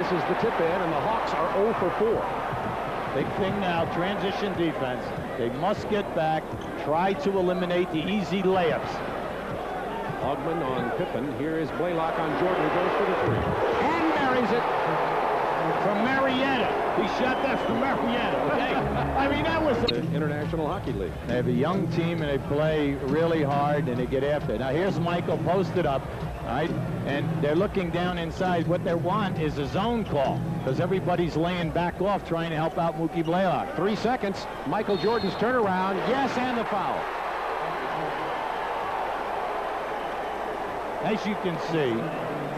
misses the tip in, and the Hawks are 0 for 4. Big thing now, transition defense. They must get back, try to eliminate the easy layups. Ogman on Pippen. Here is Blaylock on Jordan, who goes for the three. And marries it. From Marietta. He shot that from Marietta, okay? I mean, that was the International Hockey League. They have a young team, and they play really hard, and they get after it. Now, here's Michael posted up, all right? And they're looking down inside. What they want is a zone call, because everybody's laying back off trying to help out Mookie Blaylock. 3 seconds. Michael Jordan's turnaround. Yes, and the foul. As you can see,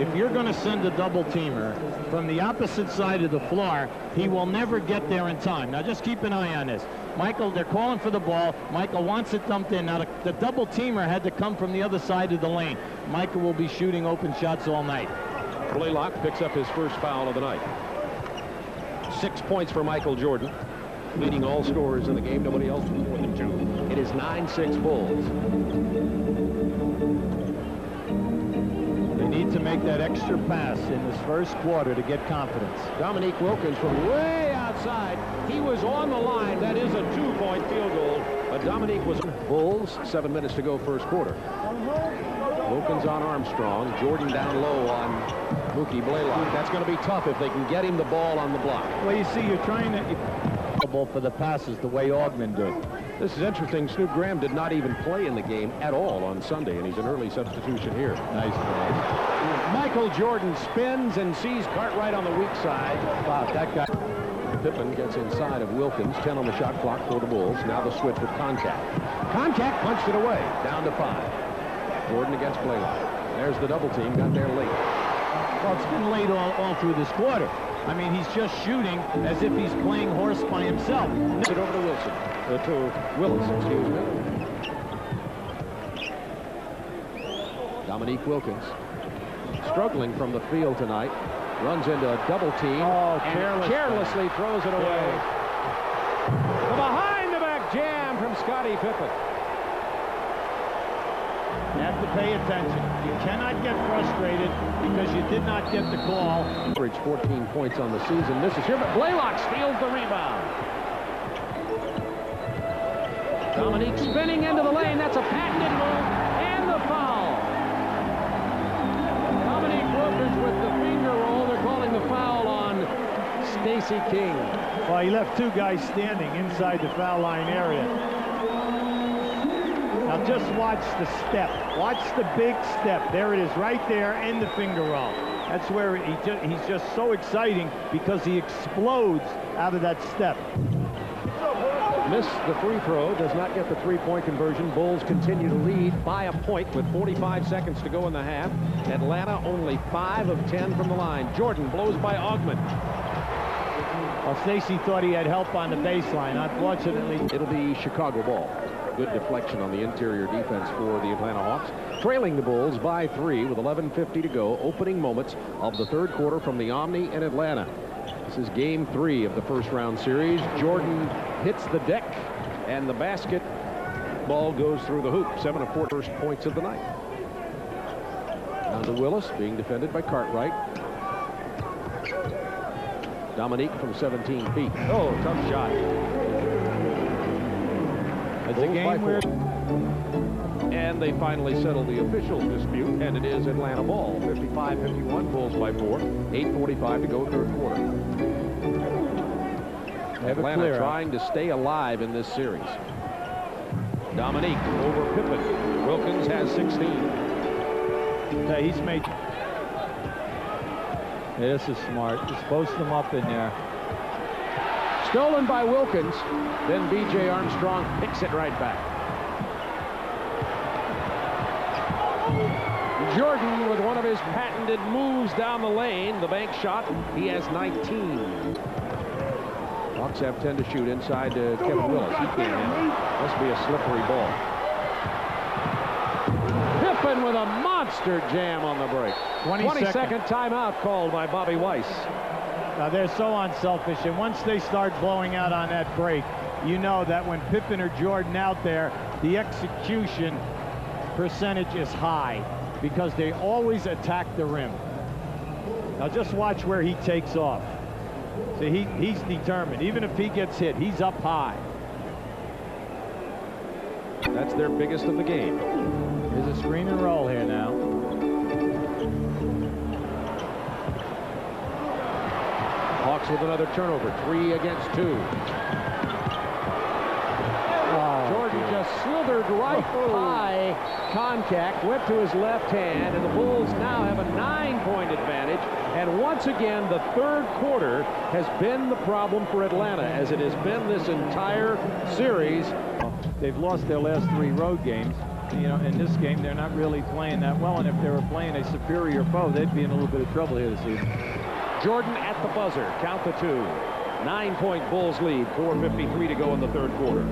if you're going to send a double-teamer from the opposite side of the floor, he will never get there in time. Now, just keep an eye on this. Michael, they're calling for the ball. Michael wants it dumped in. Now, the double-teamer had to come from the other side of the lane. Michael will be shooting open shots all night. Blaylock picks up his first foul of the night. 6 points for Michael Jordan, leading all scorers in the game. Nobody else with more than 2. It is 9-6 Bulls. Need to make that extra pass in this first quarter to get confidence. Dominique Wilkins from way outside. He was on the line. That is a 2-point field goal. But Dominique was Bulls. 7 minutes to go first quarter. Wilkins on Armstrong. Jordan down low on Mookie Blaylock. That's going to be tough if they can get him the ball on the block. Well, you see, you're trying to for the passes the way Ogman did. This is interesting. Snoop Graham did not even play in the game at all on Sunday, and he's an early substitution here. Nice play. Michael Jordan spins and sees Cartwright on the weak side. Wow, that guy. Pippen gets inside of Wilkins. 10 on the shot clock for the Bulls. Now the switch with Contact. Contact punched it away. Down to 5. Jordan against Blaylock. There's the double team. Got there late. Well, it's been late all through this quarter. I mean, he's just shooting as if he's playing horse by himself. It over to Wilson. To Willis, excuse me. Dominique Wilkins struggling from the field tonight. Runs into a double team. Oh, and carelessly throws it away. The behind-the-back jam from Scottie Pippen. You have to pay attention. You cannot get frustrated because you did not get the call. Average 14 points on the season. This is here, but Blaylock steals the rebound. Dominique spinning into the lane. That's a patented move. And the foul. Dominique Wilkins with the finger roll. They're calling the foul on Stacey King. Well, he left 2 guys standing inside the foul line area. Now just watch the step. Watch the big step. There it is right there in the finger roll. That's where he's just so exciting because he explodes out of that step. Missed the free throw, does not get the 3-point conversion. Bulls continue to lead by a point with 45 seconds to go in the half. Atlanta only 5 of 10 from the line. Jordan blows by Ogman. Well, Stacey thought he had help on the baseline. Unfortunately, it'll be Chicago ball. Good deflection on the interior defense for the Atlanta Hawks. Trailing the Bulls by 3 with 11:50 to go. Opening moments of the third quarter from the Omni in Atlanta. This is game 3 of the first round series. Jordan hits the deck and the basket. Ball goes through the hoop. 7 of 4 first points of the night. Down to Willis, being defended by Cartwright. Dominique from 17 feet. Oh, tough shot. It's a game where... And they finally settle the official dispute, and it is Atlanta ball. 55-51, Bulls by 4. 8:45 to go third quarter. Atlanta trying to stay alive in this series. Dominique over Pippen. Wilkins has 16. Yeah, he's made... Yeah, this is smart. Just post them up in there. Stolen by Wilkins. Then B.J. Armstrong picks it right back. Jordan with one of his patented moves down the lane. The bank shot. He has 19. Hawks have 10 to shoot inside to Kevin Willis. He can't handle it. Must be a slippery ball. Pippen with a monster jam on the break. 20-second timeout called by Bobby Weiss. Now they're so unselfish, and once they start blowing out on that break, you know that when Pippen or Jordan out there, the execution percentage is high because they always attack the rim. Now just watch where he takes off. See, he's determined. Even if he gets hit, he's up high. That's their biggest of the game. There's a screen and roll here now. Hawks with another turnover. 3 against 2. Jordan just slithered right high contact, went to his left hand, and the Bulls now have a 9-point advantage. And once again, the third quarter has been the problem for Atlanta, as it has been this entire series. They've lost their last 3 road games. You know, in this game, they're not really playing that well, and if they were playing a superior foe, they'd be in a little bit of trouble here this season. Jordan at the buzzer. Count the 2. 9-point Bulls lead. 4:53 to go in the third quarter.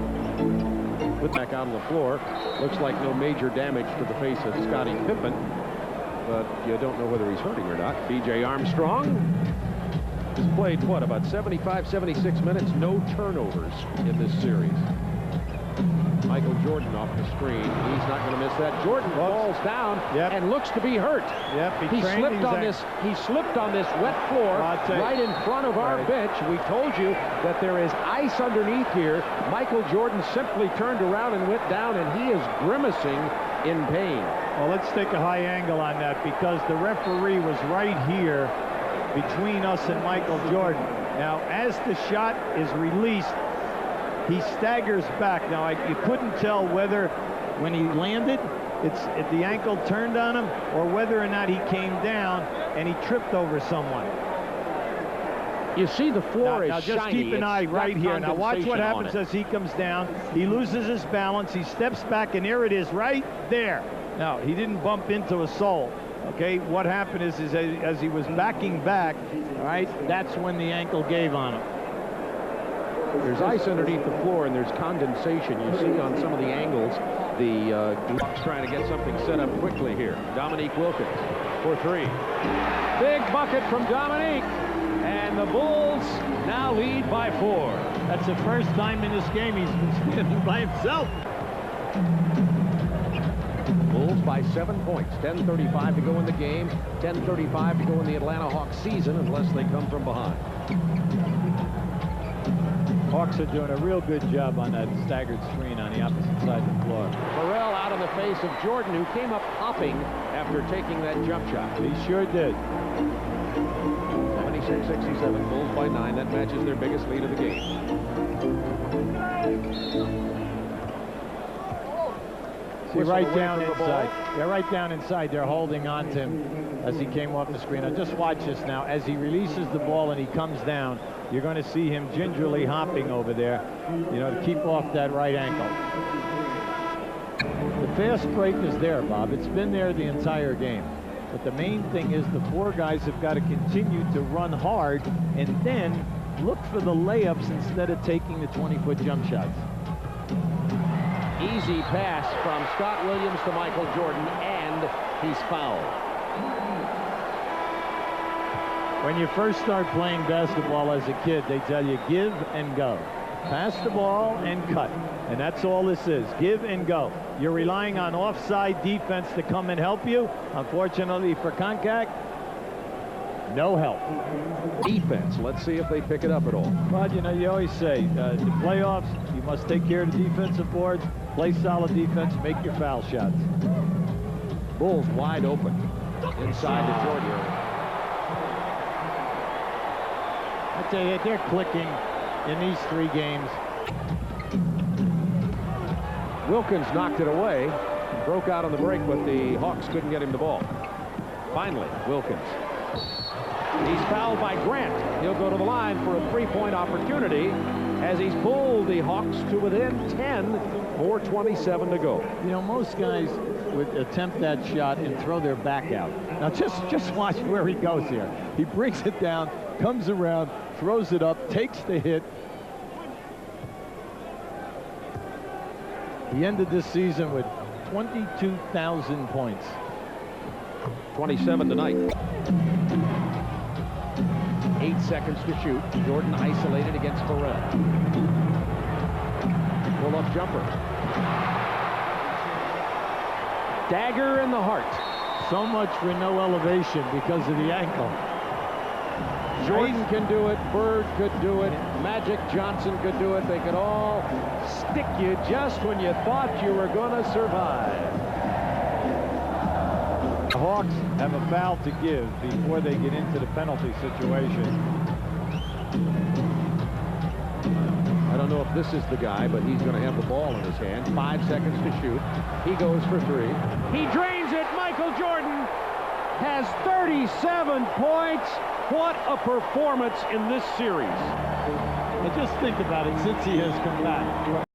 Put back out on the floor. Looks like no major damage to the face of Scottie Pippen, but you don't know whether he's hurting or not. B.J. Armstrong has played, what, about 75, 76 minutes, no turnovers in this series. Michael Jordan off the screen. He's not going to miss that. Jordan falls down and looks to be hurt. He slipped on this. He slipped on this wet floor right in front of our bench. We told you that there is ice underneath here. Michael Jordan simply turned around and went down, and he is grimacing in pain. Well, let's take a high angle on that, because the referee was right here between us and Michael Jordan. Now, as the shot is released, he staggers back. Now, you couldn't tell whether when he landed, if the ankle turned on him, or whether or not he came down and he tripped over someone. You see the floor is now just shiny. keep an eye right here. Now watch what happens as he comes down. He loses his balance. He steps back, and there it is right there. Now, he didn't bump into a sole. Okay, what happened is as he was backing back, all right, that's when the ankle gave on him. There's ice underneath the floor, and there's condensation. You see on some of the angles, the Hawks trying to get something set up quickly here. Dominique Wilkins for 3. Big bucket from Dominique, and the Bulls now lead by 4. That's the first time in this game he's been standing by himself. Bulls by 7 points. 10:35 to go in the game. 10:35 to go in the Atlanta Hawks season, unless they come from behind. Hawks are doing a real good job on that staggered screen on the opposite side of the floor. Farrell out on the face of Jordan, who came up hopping after taking that jump shot. He sure did. 76-67, Bulls by 9. That matches their biggest lead of the game. See, right down inside. They're right down inside. They're holding on to him as he came off the screen. Now just watch this now. As he releases the ball and he comes down, you're going to see him gingerly hopping over there, you know, to keep off that right ankle. The fast break is there, Bob. It's been there the entire game. But the main thing is the 4 guys have got to continue to run hard and then look for the layups instead of taking the 20-foot jump shots. Easy pass from Scott Williams to Michael Jordan, and he's fouled. When you first start playing basketball as a kid, they tell you give and go. Pass the ball and cut. And that's all this is. Give and go. You're relying on offside defense to come and help you. Unfortunately for contact, no help. Defense. Let's see if they pick it up at all. But, you know, you always say, the playoffs, you must take care of the defensive boards, play solid defense, make your foul shots. Bulls wide open inside the Jordan. I tell you, they're clicking in these 3 games. Wilkins knocked it away, broke out on the break, but the Hawks couldn't get him the ball. Finally, Wilkins. He's fouled by Grant. He'll go to the line for a 3-point opportunity as he's pulled the Hawks to within 10, 4:27 to go. You know, most guys would attempt that shot and throw their back out. Now just watch where he goes here. He brings it down, comes around, throws it up, takes the hit. He ended this season with 22,000 points. 27 tonight. 8 seconds to shoot. Jordan isolated against Farrell. Pull-up jumper. Dagger in the heart. So much for no elevation because of the ankle. Jordan can do it. Bird could do it. Magic Johnson could do it. They could all stick you just when you thought you were going to survive. The Hawks have a foul to give before they get into the penalty situation. I don't know if this is the guy, but he's going to have the ball in his hand. 5 seconds to shoot. He goes for three. He drains it. Michael Jordan has 37 points. What a performance in this series. But just think about it since he has come back.